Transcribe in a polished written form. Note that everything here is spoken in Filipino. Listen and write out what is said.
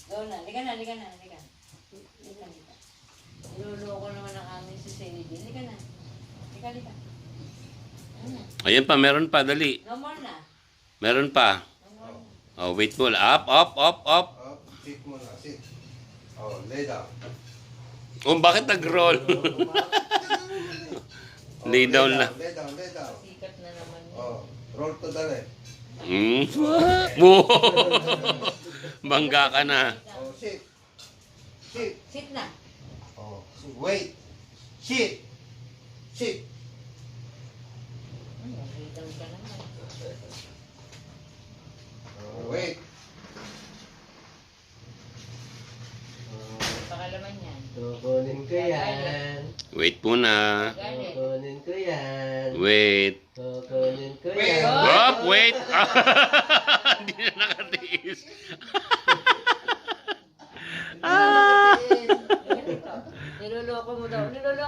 Go na, liga na, liga na, liga. Liga, liga. Niloloko naman ang amin si Celine. Liga na. Liga, liga. Ayan pa, meron pa, dali. No more na. Meron pa. No more na. Oh, wait mo. Up, up, up, up. Up, sit muna, sit. Oh, lay down. Oh, bakit nag-roll? Oh, Lay down na. Lay down, lay down. Sikat na naman yun. Oh, roll to the left. Wow! Bangga ka na. Oh, sit. Sit. Sit na. Oh, wait. Sit. Sit. Nakita ka naman. Oh, wait. Pakalaman yan. Kukunin ko yan. Wait muna. Galit. Kukunin ko yan. Wait. Kukunin ko Wait. yan. Up, wait. Hindi na nakatiis. Niloloko mo daw. Niloloko